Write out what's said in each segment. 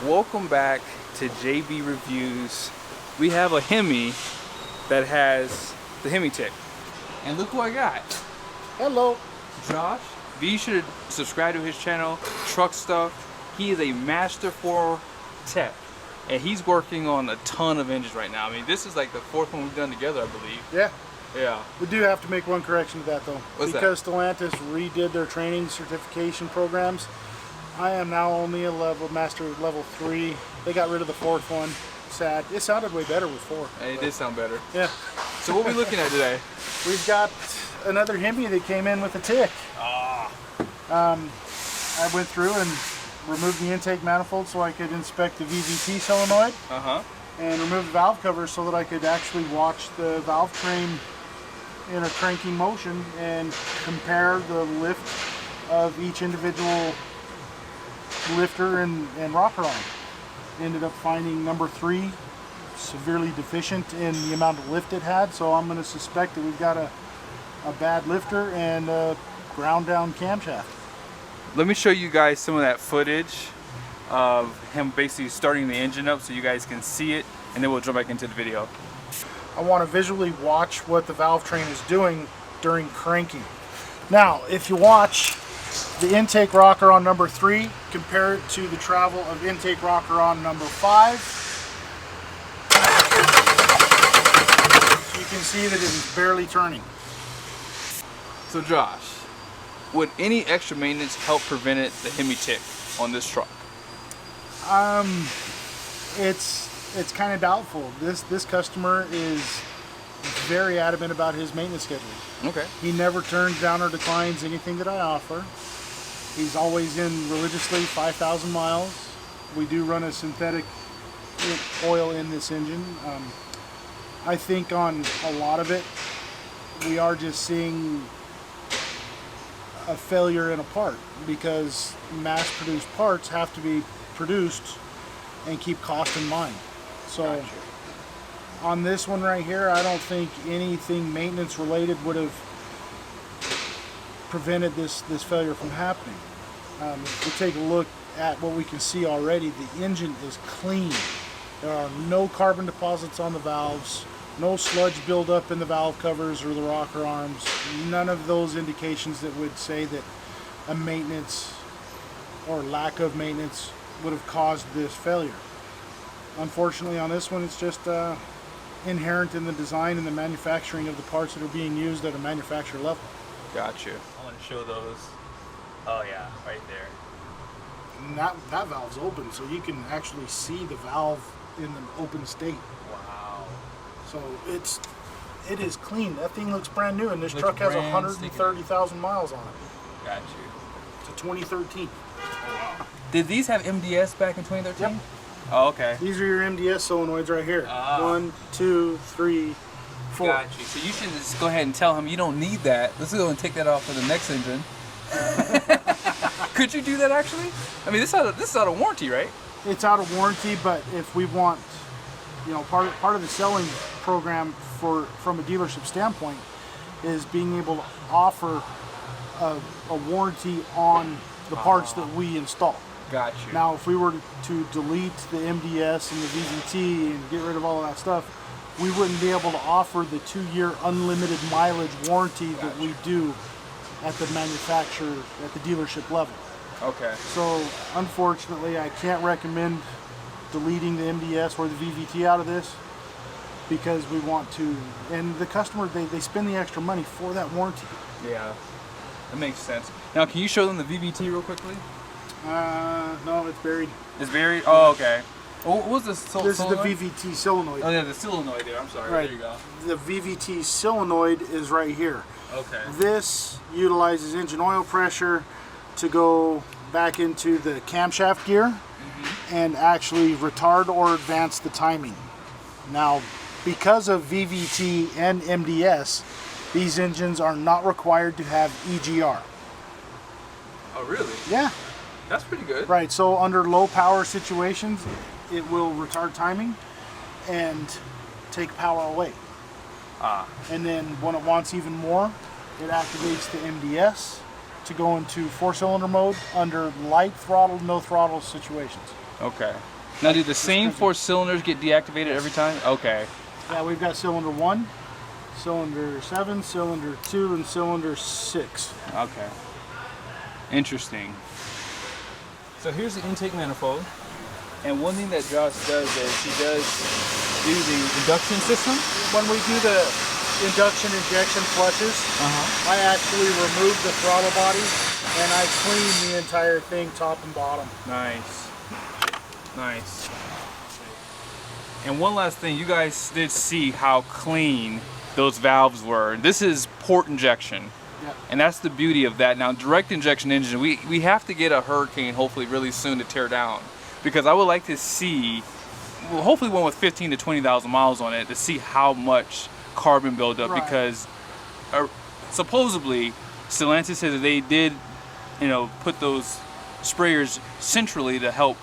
Welcome back to JB Reviews. We have a Hemi that has the Hemi tick. And look who I got. Hello. Josh. You should subscribe to his channel, Truck Stuff. He is a master for tech. And he's working on a ton of engines right now. I mean, this is like the fourth one we've done together, I believe. Yeah. Yeah. We do have to make one correction to that though. What's because that? Stellantis redid their training certification programs. I am now only a master level 3. They got rid of the fourth one. Sad. It sounded way better with 4. It did sound better. Yeah. So what are we looking at today? We've got another Hemi that came in with a tick. I went through and removed the intake manifold so I could inspect the VVT solenoid. And remove the valve cover so that I could actually watch the valve train in a cranking motion and compare the lift of each individual lifter and rocker arm. Ended up finding number 3 severely deficient in the amount of lift it had, so I'm going to suspect that we've got a bad lifter and a ground down camshaft. Let me show you guys some of that footage of him basically starting the engine up so you guys can see it, and then we'll jump back into the video. I want to visually watch what the valve train is doing during cranking. Now, if you watch the intake rocker on number 3, compare it to the travel of intake rocker on number 5, you can see that it is barely turning. So Josh, would any extra maintenance help prevent the Hemi tick on this truck? It's kind of doubtful. This customer is very adamant about his maintenance schedule. Okay. He never turns down or declines anything that I offer. He's always in religiously 5,000 miles. We do run a synthetic oil in this engine. I think on a lot of it, we are just seeing a failure in a part because mass-produced parts have to be produced and keep cost in mind. So gotcha. On this one right here, I don't think anything maintenance related would have prevented this failure from happening. If we take a look at what we can see already, the engine is clean. There are no carbon deposits on the valves, no sludge buildup in the valve covers or the rocker arms, none of those indications that would say that a maintenance or lack of maintenance would have caused this failure. Unfortunately on this one, it's just inherent in the design and the manufacturing of the parts that are being used at a manufacturer level. Gotcha. I want to show those. Oh yeah, right there. And that valve's open, so you can actually see the valve in the open state. Wow. So it is clean. That thing looks brand new, and this truck has 130,000 miles on it. Got you. To 2013. Oh, wow. Did these have MDS back in 2013? Yep. Oh, okay. These are your MDS solenoids right here. 1, 2, 3, 4. Got you. So you should just go ahead and tell him you don't need that. Let's go and take that off for the next engine. Could you do that actually? I mean, this is out of warranty, right? It's out of warranty, but if we want, you know, part of the selling program from a dealership standpoint is being able to offer a warranty on the parts that we install. Got you. Now, if we were to delete the MDS and the VVT and get rid of all of that stuff, we wouldn't be able to offer the 2-year unlimited mileage warranty that we do at the manufacturer, at the dealership level. Okay. So, unfortunately, I can't recommend deleting the MDS or the VVT out of this because we want to, and the customer, they spend the extra money for that warranty. Yeah, that makes sense. Now, can you show them the VVT real quickly? No, it's buried. It's buried? Oh, okay. What was this solenoid? This is the VVT solenoid. Oh, yeah, the solenoid there. I'm sorry. Right. There you go. The VVT solenoid is right here. Okay. This utilizes engine oil pressure to go back into the camshaft gear and actually retard or advance the timing. Now, because of VVT and MDS, these engines are not required to have EGR. Oh, really? Yeah. That's pretty good. Right, so under low power situations, it will retard timing and take power away. And then when it wants even more, it activates the MDS to go into 4-cylinder mode under light throttle, no throttle situations. Okay. Now, do the same 4 cylinders get deactivated every time? Okay. Yeah, we've got cylinder 1, cylinder 7, cylinder 2, and cylinder 6. Okay. Interesting. So here's the intake manifold. And one thing that Josh does is he does do the induction system. When we do the induction injection flushes, I actually remove the throttle body and I clean the entire thing top and bottom. Nice. Nice. And one last thing, you guys did see how clean those valves were. This is port injection. Yep. And that's the beauty of that. Now, direct injection engine, we have to get a Hurricane hopefully really soon to tear down, because I would like to see, well, hopefully one with 15 to 20,000 miles on it, to see how much carbon buildup. Right. Because supposedly Stellantis said that they did, put those sprayers centrally to help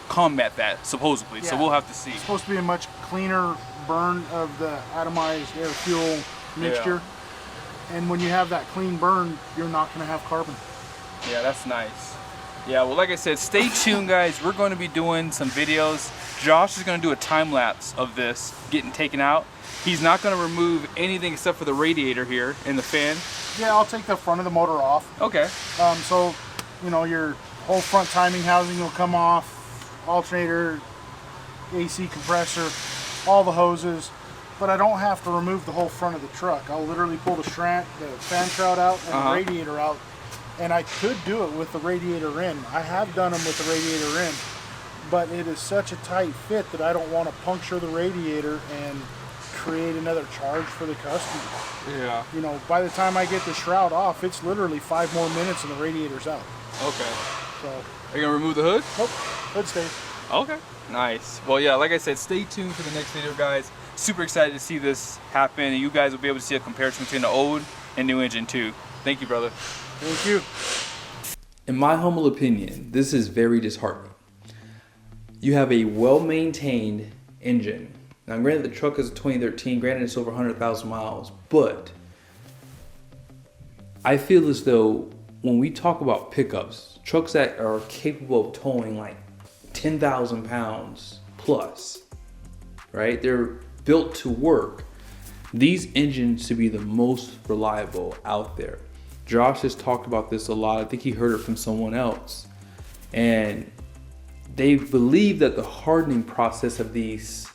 combat that, supposedly. Yeah. So we'll have to see. It's supposed to be a much cleaner burn of the atomized air fuel mixture. Yeah. And when you have that clean burn, you're not going to have carbon. Yeah, that's nice. Yeah, well, like I said, stay tuned, guys. We're going to be doing some videos. Josh is going to do a time lapse of this getting taken out. He's not going to remove anything except for the radiator here and the fan. Yeah, I'll take the front of the motor off. Okay. So, your whole front timing housing will come off, alternator, AC compressor, all the hoses, but I don't have to remove the whole front of the truck. I'll literally pull the fan shroud out and the radiator out. And I could do it with the radiator in. I have done them with the radiator in, but it is such a tight fit that I don't want to puncture the radiator and create another charge for the customer. Yeah. By the time I get the shroud off, it's literally 5 more minutes and the radiator's out. Okay. So. Are you gonna remove the hood? Nope. Hood stays. Okay. Nice. Well, yeah, like I said, stay tuned for the next video, guys. Super excited to see this happen, and you guys will be able to see a comparison between the old and new engine too. Thank you, brother. Thank you. In my humble opinion, this is very disheartening. You have a well-maintained engine. Now, granted, the truck is a 2013. Granted, it's over 100,000 miles. But I feel as though when we talk about pickups, trucks that are capable of towing like 10,000 pounds plus, right? They're built to work. These engines should be the most reliable out there. Josh has talked about this a lot. I think he heard it from someone else. And they believe that the hardening process of these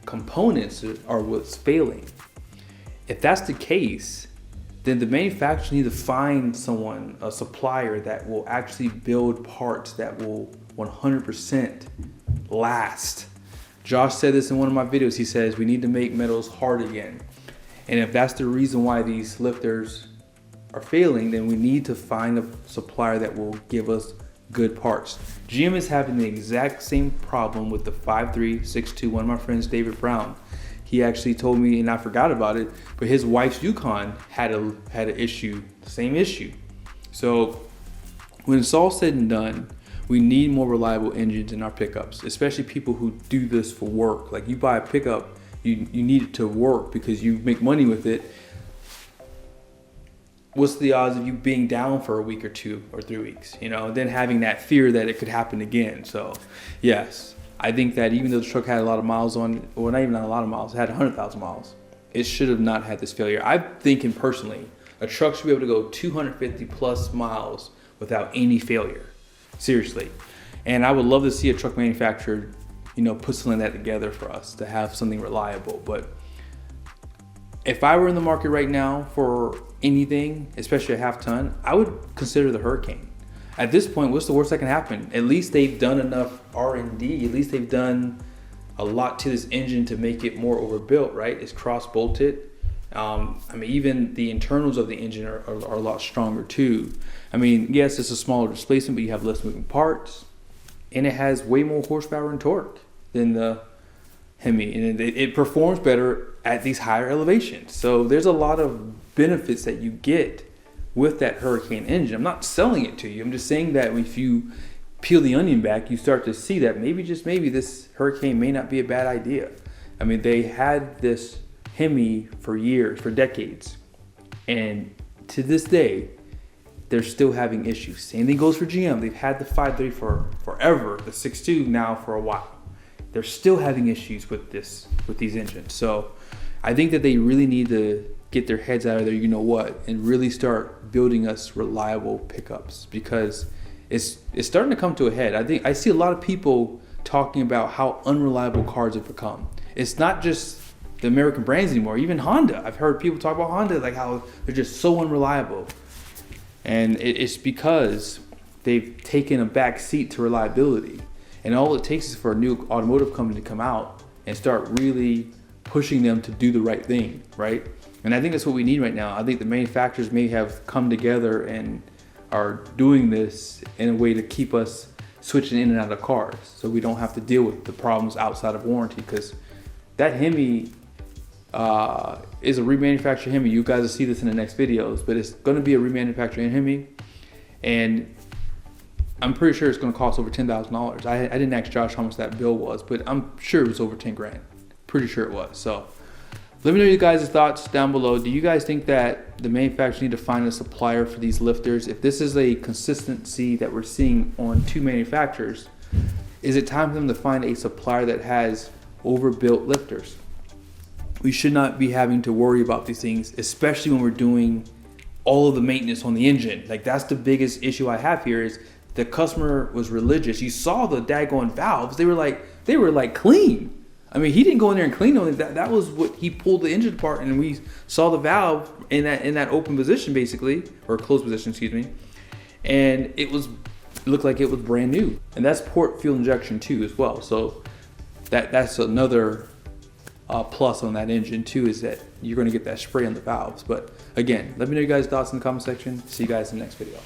components are what's failing. If that's the case, then the manufacturers need to find someone, a supplier that will actually build parts that will 100% last. Josh said this in one of my videos. He says we need to make metals hard again. And if that's the reason why these lifters are failing, then we need to find a supplier that will give us good parts. GM is having the exact same problem with the 5362. One of my friends, David Brown, he actually told me, and I forgot about it, but his wife's Yukon had an issue, the same issue. So when it's all said and done, we need more reliable engines in our pickups, especially people who do this for work. Like, you buy a pickup, you need it to work because you make money with it. What's the odds of you being down for a week or 2 or 3 weeks, then having that fear that it could happen again? So yes, I think that even though the truck had a lot of miles on it, or not even a lot of miles, it had 100,000 miles, it should have not had this failure. I'm thinking personally, a truck should be able to go 250 plus miles without any failure. Seriously. And I would love to see a truck manufacturer, put something like that together for us to have something reliable. But if I were in the market right now for anything, especially a half ton, I would consider the Hurricane. At this point, what's the worst that can happen? At least they've done enough R&D. At least they've done a lot to this engine to make it more overbuilt, right? It's cross-bolted. Even the internals of the engine are a lot stronger too. Yes, it's a smaller displacement, but you have less moving parts, and it has way more horsepower and torque than the Hemi, and it performs better at these higher elevations. So there's a lot of benefits that you get with that Hurricane engine. I'm not selling it to you. I'm just saying that if you peel the onion back, you start to see that maybe, just maybe, this Hurricane may not be a bad idea. They had this Hemi for years, for decades, and to this day, they're still having issues. Same thing goes for GM. They've had the 5.3 for forever, the 6.2 now for a while. They're still having issues with these engines. So I think that they really need to get their heads out of there, you know what, and really start building us reliable pickups, because it's starting to come to a head. I see a lot of people talking about how unreliable cars have become. It's not just the American brands anymore, even Honda. I've heard people talk about Honda, like how they're just so unreliable. And it's because they've taken a back seat to reliability. And all it takes is for a new automotive company to come out and start really pushing them to do the right thing, right? And I think that's what we need right now. I think the manufacturers may have come together and are doing this in a way to keep us switching in and out of cars, so we don't have to deal with the problems outside of warranty, because that Hemi is a remanufactured Hemi. You guys will see this in the next videos, but it's going to be a remanufactured Hemi, and I'm pretty sure it's going to cost over $10,000. I didn't ask Josh how much that bill was, but I'm sure it was over 10 grand. Pretty sure it was. So let me know you guys' thoughts down below. Do you guys think that the manufacturers need to find a supplier for these lifters? If this is a consistency that we're seeing on two manufacturers, is it time for them to find a supplier that has overbuilt lifters? We should not be having to worry about these things, especially when we're doing all of the maintenance on the engine. Like, that's the biggest issue I have here, is the customer was religious. You saw the daggone valves. They were like clean. I mean, he didn't go in there and clean them. That was what he pulled the engine apart, and we saw the valve in that open position, basically, or closed position, excuse me. And it looked like it was brand new. And that's port fuel injection too, as well. So that's another plus on that engine too, is that you're going to get that spray on the valves. But again, let me know your guys' thoughts in the comment section. See you guys in the next video.